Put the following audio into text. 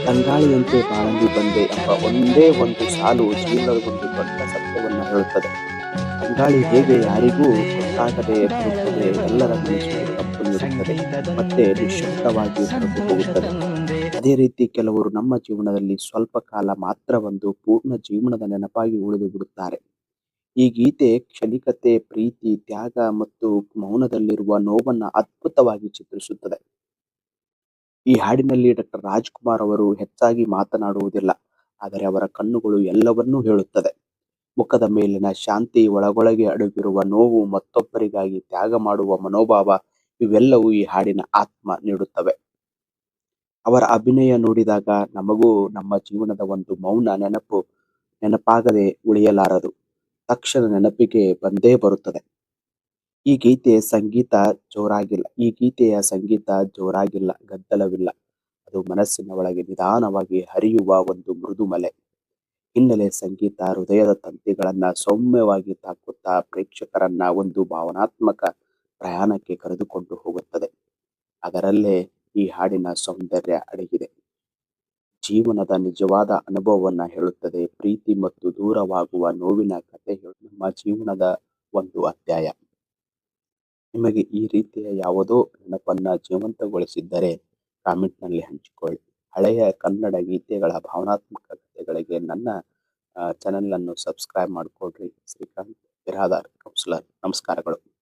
ತಂಗಾಳಿಯಂತೆ ಬಾಳಲಿ ಬಂದೆ ಎಂಬ ಒಂದೇ ಒಂದು ಸಾಲು ಜೀವನದ ಒಂದು ದೊಡ್ಡ ಸತ್ಯವನ್ನ ಹೇಳುತ್ತದೆ. ತಂಗಾಳಿ ಹೇಗೆ ಯಾರಿಗೂ ಗೊತ್ತಾಗದೆ ಬರುತ್ತದೆ, ಎಲ್ಲರ ಮನಸ್ಸಿಗೆ ತಂಪು ನೀಡುತ್ತದೆ, ಮತ್ತೆ ನಿಶ್ಶಬ್ದವಾಗಿ ಹೊರಟು ಹೋಗುತ್ತದೆ. ಅದೇ ರೀತಿ ಕೆಲವರು ನಮ್ಮ ಜೀವನದಲ್ಲಿ ಸ್ವಲ್ಪ ಕಾಲ ಮಾತ್ರ ಒಂದು ಪೂರ್ಣ ಜೀವನದ ನೆನಪಾಗಿ ಉಳಿದು ಬಿಡುತ್ತಾರೆ. ಈ ಗೀತೆ ಕ್ಷಣಿಕತೆ, ಪ್ರೀತಿ, ತ್ಯಾಗ ಮತ್ತು ಮೌನದಲ್ಲಿರುವ ನೋವನ್ನ ಅದ್ಭುತವಾಗಿ ಚಿತ್ರಿಸುತ್ತದೆ. ಈ ಹಾಡಿನಲ್ಲಿ ಡಾಕ್ಟರ್ ರಾಜ್‌ಕುಮಾರ್ ಅವರು ಹೆಚ್ಚಾಗಿ ಮಾತನಾಡುವುದಿಲ್ಲ, ಆದರೆ ಅವರ ಕಣ್ಣುಗಳು ಎಲ್ಲವನ್ನೂ ಹೇಳುತ್ತದೆ. ಮುಖದ ಮೇಲಿನ ಶಾಂತಿ, ಒಳಗೊಳಗೆ ಅಡಗಿರುವ ನೋವು, ಮತ್ತೊಬ್ಬರಿಗಾಗಿ ತ್ಯಾಗ ಮಾಡುವ ಮನೋಭಾವ ಇವೆಲ್ಲವೂ ಈ ಹಾಡಿನ ಆತ್ಮ ನೀಡುತ್ತವೆ. ಅವರ ಅಭಿನಯ ನೋಡಿದಾಗ ನಮಗೂ ನಮ್ಮ ಜೀವನದ ಒಂದು ಮೌನ ನೆನಪಾಗದೆ ಉಳಿಯಲಾರದು. ತಕ್ಷಣ ನೆನಪಿಗೆ ಬಂದೇ ಬರುತ್ತದೆ. ಈ ಗೀತೆಯ ಸಂಗೀತ ಜೋರಾಗಿಲ್ಲ, ಗದ್ದಲವಿಲ್ಲ. ಅದು ಮನಸ್ಸಿನ ಒಳಗೆ ನಿಧಾನವಾಗಿ ಹರಿಯುವ ಒಂದು ಮೃದು ಮಲೆ. ಹಿನ್ನೆಲೆ ಸಂಗೀತ ಹೃದಯದ ತಂತಿಗಳನ್ನ ಸೌಮ್ಯವಾಗಿ ತಾಕುತ್ತಾ ಪ್ರೇಕ್ಷಕರನ್ನ ಒಂದು ಭಾವನಾತ್ಮಕ ಪ್ರಯಾಣಕ್ಕೆ ಕರೆದುಕೊಂಡು ಹೋಗುತ್ತದೆ. ಅದರಲ್ಲೇ ಈ ಹಾಡಿನ ಸೌಂದರ್ಯ ಅಡಗಿದೆ. ಜೀವನದ ನಿಜವಾದ ಅನುಭವವನ್ನ ಹೇಳುತ್ತದೆ. ಪ್ರೀತಿ ಮತ್ತು ದೂರವಾಗುವ ನೋವಿನ ಕಥೆ ನಮ್ಮ ಜೀವನದ ಒಂದು ಅಧ್ಯಾಯ. ನಿಮಗೆ ಈ ರೀತಿಯ ಯಾವುದೋ ನೆನಪನ್ನ ಜೀವಂತಗೊಳಿಸಿದ್ದರೆ ಕಾಮೆಂಟ್‌ನಲ್ಲಿ ಹಂಚಿಕೊಳ್ಳಿ. ಹಳೆಯ ಕನ್ನಡ ಗೀತೆಗಳ ಭಾವನಾತ್ಮಕ ಕಥೆಗಳಿಗೆ ನನ್ನ ಚಾನೆಲ್ ಅನ್ನು ಸಬ್ಸ್ಕ್ರೈಬ್ ಮಾಡಿಕೊಳ್ಳ್ರಿ. ಶ್ರೀಕಾಂತ್ ಬಿರಾದಾರ್ ಕೌನ್ಸಿಲರ್. ನಮಸ್ಕಾರಗಳು.